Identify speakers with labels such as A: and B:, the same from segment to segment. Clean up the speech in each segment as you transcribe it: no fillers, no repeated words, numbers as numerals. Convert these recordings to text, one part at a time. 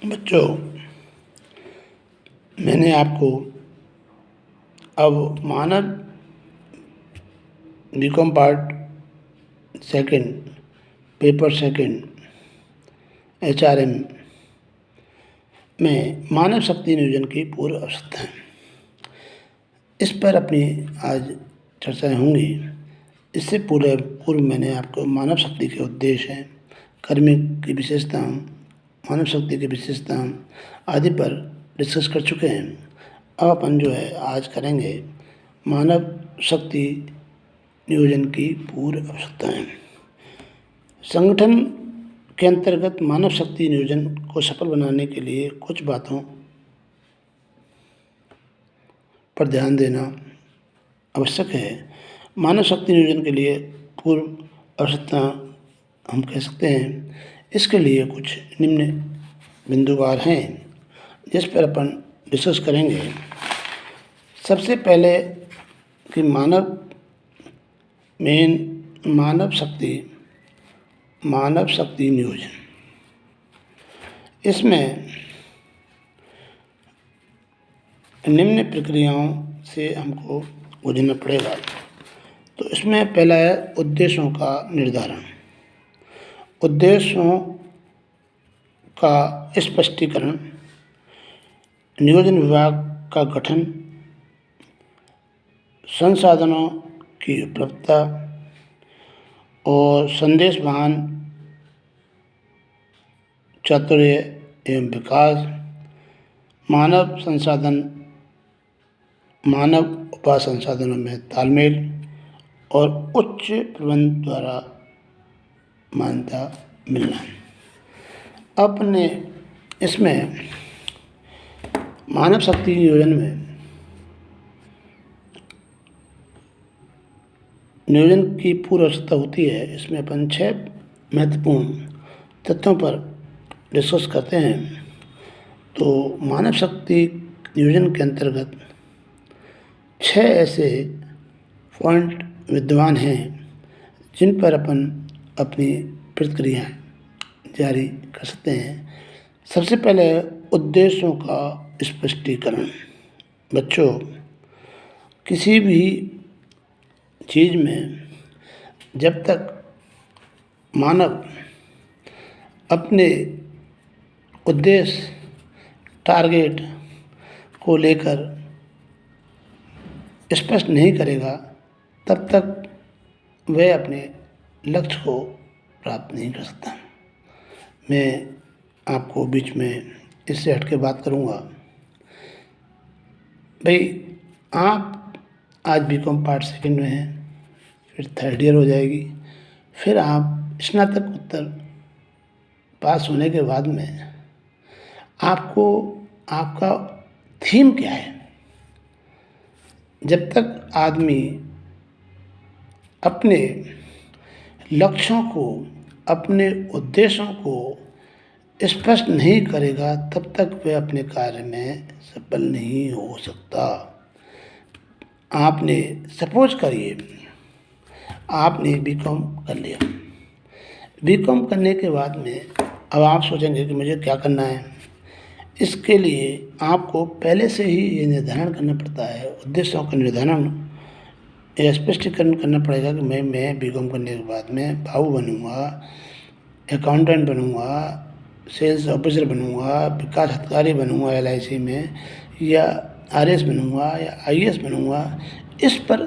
A: बच्चों, मैंने आपको अब मानव BCom part second, paper second, HRM में मानव शक्ति नियोजन की पूर्व अवस्थाएं, इस पर अपनी आज चर्चाएं होंगी। इससे पूर्व मैंने आपको मानव शक्ति के उद्देश्य, कार्मिक की विशेषताओं, मानव शक्ति की विशेषताओं आदि पर डिस्कस कर चुके हैं। अब अपन जो है आज करेंगे मानव शक्ति नियोजन की पूर्व आवश्यकताएं। संगठन के अंतर्गत मानव शक्ति नियोजन को सफल बनाने के लिए कुछ बातों पर ध्यान देना आवश्यक है। मानव शक्ति नियोजन के लिए पूर्व आवश्यकता हम कह सकते हैं। इसके लिए कुछ निम्न बिंदुवार हैं जिस पर अपन डिस्कस करेंगे। सबसे पहले कि मानव शक्ति नियोजन, इसमें निम्न प्रक्रियाओं से हमको गुजरना पड़ेगा। तो इसमें पहला है उद्देश्यों का निर्धारण, उद्देश्यों का स्पष्टीकरण, नियोजन विभाग का गठन, संसाधनों की उपलब्धता और संदेश वहन, चातुर्य एवं विकास, मानव उपाय संसाधनों में तालमेल और उच्च प्रबंधन द्वारा मान्यता मिलना। अपने इसमें मानव शक्ति नियोजन में नियोजन की पूर्व अवस्था होती है। इसमें अपन 6 महत्वपूर्ण तथ्यों पर डिस्कस करते हैं। तो मानव शक्ति नियोजन के अंतर्गत 6 ऐसे पॉइंट विद्यमान हैं जिन पर अपन अपनी प्रतिक्रियाएं जारी कर सकते हैं। सबसे पहले उद्देश्यों का स्पष्टीकरण। बच्चों, किसी भी चीज़ में जब तक मानव अपने उद्देश्य, टारगेट को लेकर स्पष्ट नहीं करेगा, तब तक वह अपने लक्ष्य को प्राप्त नहीं कर सकता। मैं आपको बीच में इससे हट के बात करूँगा। भाई, आप आज बीकॉम पार्ट सेकंड में हैं, फिर थर्ड ईयर हो जाएगी, फिर आप स्नातक उत्तर पास होने के बाद में आपका थीम क्या है। जब तक आदमी अपने लक्ष्यों को, अपने उद्देश्यों को स्पष्ट नहीं करेगा, तब तक वह अपने कार्य में सफल नहीं हो सकता। आपने सपोज करिए आपने बीकॉम कर लिया। बीकॉम करने के बाद में अब आप सोचेंगे कि मुझे क्या करना है। इसके लिए आपको पहले से ही ये निर्धारण करना पड़ता है, उद्देश्यों का निर्धारण या स्पष्टीकरण करना पड़ेगा कि मैं बीकॉम करने के बाद में भाऊ बनूंगा, अकाउंटेंट बनूंगा, सेल्स ऑफिसर बनूंगा, विकास अधिकारी बनूंगा LIC में, या RS बनूंगा या IAS बनूंगा। इस पर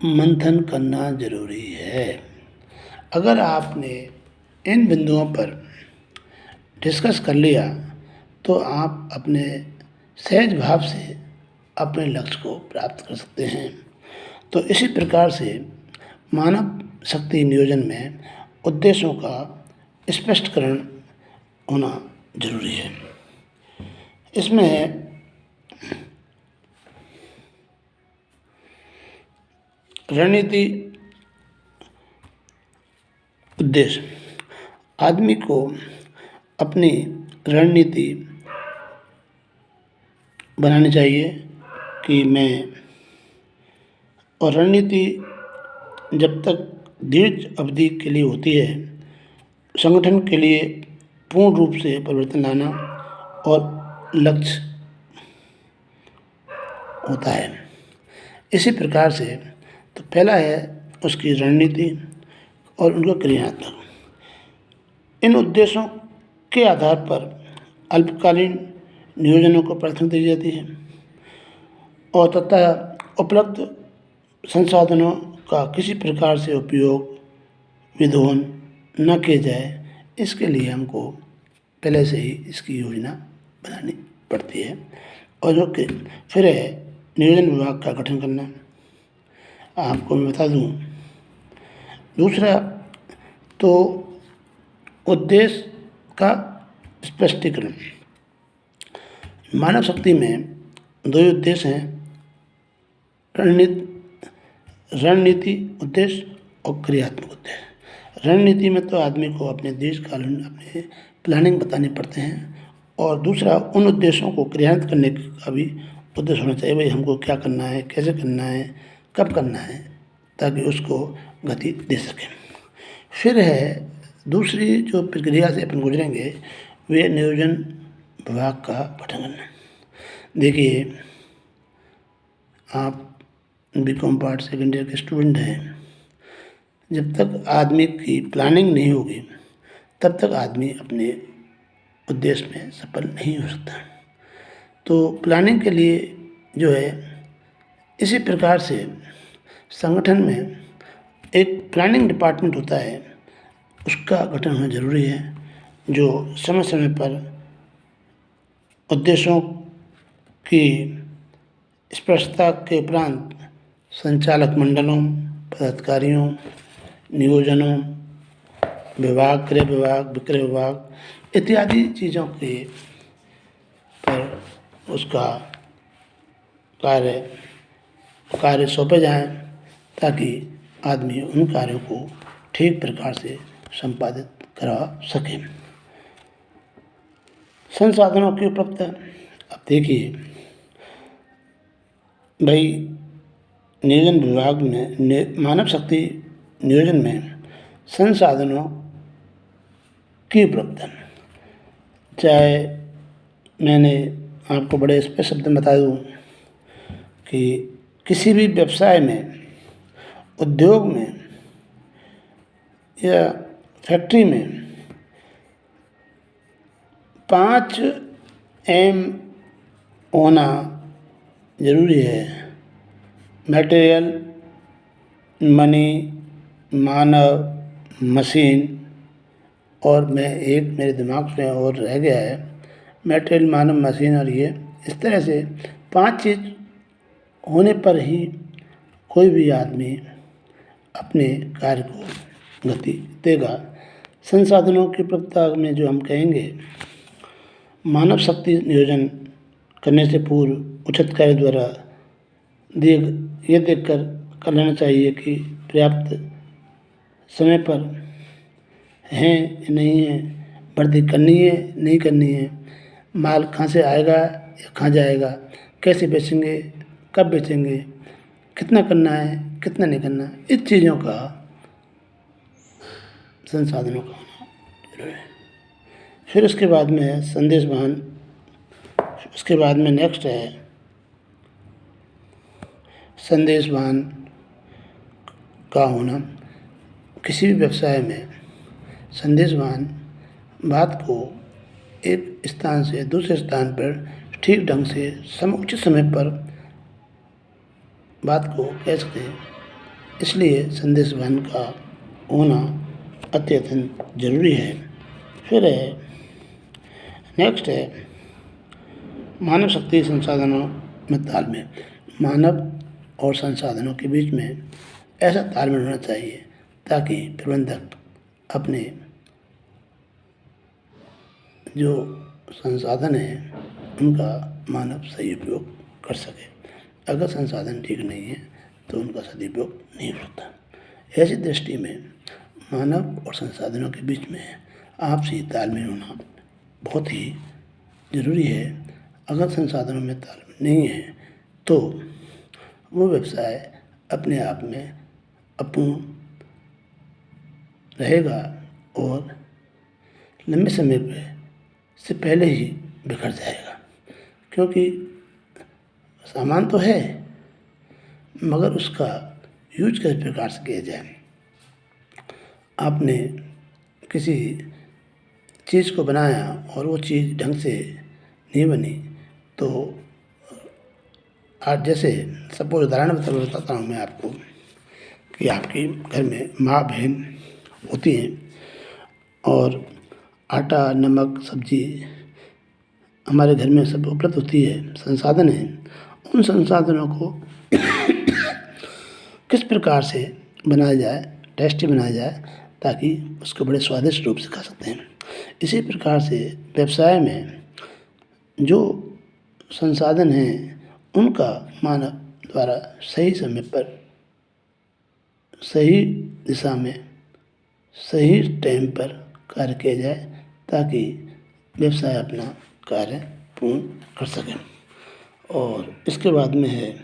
A: मंथन करना जरूरी है। अगर आपने इन बिंदुओं पर डिस्कस कर लिया तो आप अपने सहज भाव से अपने लक्ष्य को प्राप्त कर सकते हैं। तो इसी प्रकार से मानव शक्ति नियोजन में उद्देश्यों का स्पष्टीकरण होना जरूरी है। इसमें रणनीति, उद्देश्य, आदमी को अपनी रणनीति बनानी चाहिए कि मैं, और रणनीति जब तक दीर्घ अवधि के लिए होती है, संगठन के लिए पूर्ण रूप से परिवर्तन लाना और लक्ष्य होता है। इसी प्रकार से तो पहला है उसकी रणनीति और उनका क्रियात्मक। इन उद्देश्यों के आधार पर अल्पकालीन नियोजनों को प्राथमिकता दी जाती है और तथा उपलब्ध संसाधनों का किसी प्रकार से उपयोग विध्वंस न किया जाए, इसके लिए हमको पहले से ही इसकी योजना बनानी पड़ती है। और जो कि फिर है नियोजन विभाग का गठन करना। आपको मैं बता दूं, दूसरा तो उद्देश्य का स्पष्टीकरण। मानव शक्ति में दो ही उद्देश्य हैं, रणनीति उद्देश्य और क्रियात्मक उद्देश्य। रणनीति में तो आदमी को अपने दीर्घकालीन अपने प्लानिंग बताने पड़ते हैं, और दूसरा उन उद्देश्यों को क्रियान्वित करने का भी उद्देश्य होना चाहिए। भाई हमको क्या करना है, कैसे करना है, कब करना है, ताकि उसको गति दे सकें। फिर है दूसरी जो प्रक्रिया से अपन गुजरेंगे, वे नियोजन विभाग का गठन करना। देखिए, आप बीकॉम पार्ट सेकेंड ईयर के स्टूडेंट हैं। जब तक आदमी की प्लानिंग नहीं होगी तब तक आदमी अपने उद्देश्य में सफल नहीं हो सकता। तो प्लानिंग के लिए जो है, इसी प्रकार से संगठन में एक प्लानिंग डिपार्टमेंट होता है, उसका गठन होना जरूरी है, जो समय समय पर उद्देश्यों की स्पष्टता के उपरांत संचालक मंडलों, पदाधिकारियों, नियोजनों, विभाग, क्रय विभाग, विक्रय विभाग इत्यादि चीज़ों के पर उसका कार्य सौंपे जाएं, ताकि आदमी उन कार्यों को ठीक प्रकार से संपादित करा सके। संसाधनों की उपलब्धता। अब देखिए भाई, नियोजन विभाग में मानव शक्ति नियोजन में संसाधनों की उपलब्धता, चाहे मैंने आपको बड़े स्पष्ट शब्द में बता दूँ कि किसी भी व्यवसाय में, उद्योग में या फैक्ट्री में 5 एम होना ज़रूरी है। मटेरियल, मनी, मानव, मशीन, और मेरे दिमाग में और रह गया है, मटेरियल, मानव, मशीन, और ये इस तरह से 5 चीज़ होने पर ही कोई भी आदमी अपने कार्य को गति देगा। संसाधनों की उपलब्धता में जो हम कहेंगे, मानव शक्ति नियोजन करने से पूर्व उचित कार्य द्वारा ये देखकर कर लेना चाहिए कि पर्याप्त समय पर हैं या नहीं है, भर्ती करनी है नहीं करनी है, माल कहाँ से आएगा या कहाँ जाएगा, कैसे बेचेंगे, कब बेचेंगे, कितना करना है, कितना नहीं करना है, इस चीज़ों का संसाधनों का होना जरूरी है। फिर उसके बाद में है संदेश वाहन। उसके बाद में नेक्स्ट है संदेश वाहन का होना। किसी भी व्यवसाय में संदेश वाहन बात को एक स्थान से दूसरे स्थान पर ठीक ढंग से उचित समय पर बात को कह सकते हैं, इसलिए संदेश वाहन का होना अत्यंत जरूरी है। फिर है नेक्स्ट है मानव शक्ति संसाधनों में तालमेल। मानव और संसाधनों के बीच में ऐसा तालमेल होना चाहिए ताकि प्रबंधक अपने जो संसाधन हैं उनका मानव सही उपयोग कर सके। अगर संसाधन ठीक नहीं है तो उनका सदुपयोग नहीं हो सकता। ऐसी दृष्टि में मानव और संसाधनों के बीच में आपसी तालमेल होना बहुत ही ज़रूरी है। अगर संसाधनों में तालमेल नहीं है तो वो व्यवसाय अपने आप में अपूर्ण रहेगा और लंबे समय से पहले ही बिखर जाएगा, क्योंकि सामान तो है मगर उसका यूज किस प्रकार से किया जाए। आपने किसी चीज़ को बनाया और वो चीज़ ढंग से नहीं बनी, तो आज जैसे सपोज उदाहरण बताता हूँ मैं आपको कि आपके घर में माँ बहन होती हैं और आटा नमक सब्जी हमारे घर में सब उपलब्ध होती है, संसाधन है। उन संसाधनों को किस प्रकार से बनाया जाए, टेस्टी बनाया जाए, ताकि उसको बड़े स्वादिष्ट रूप से खा सकते हैं। इसी प्रकार से व्यवसाय में जो संसाधन हैं उनका मानव द्वारा सही समय पर सही दिशा में सही टाइम पर कार्य किया जाए, ताकि व्यवसाय अपना कार्य पूर्ण कर सकें। और इसके बाद में है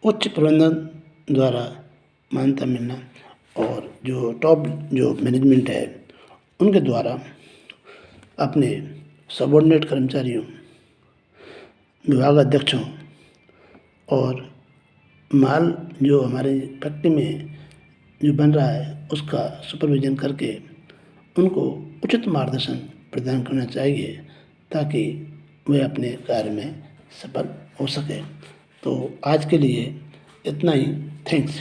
A: उच्च प्रबंधन द्वारा मान्यता मिलना, और जो टॉप जो मैनेजमेंट है उनके द्वारा अपने सबॉर्डिनेट कर्मचारियों, विभाग अध्यक्षों और माल जो हमारे फैक्ट्री में जो बन रहा है उसका सुपरविज़न करके उनको उचित मार्गदर्शन प्रदान करना चाहिए, ताकि वे अपने कार्य में सफल हो सकें। तो आज के लिए इतना ही। थैंक्स।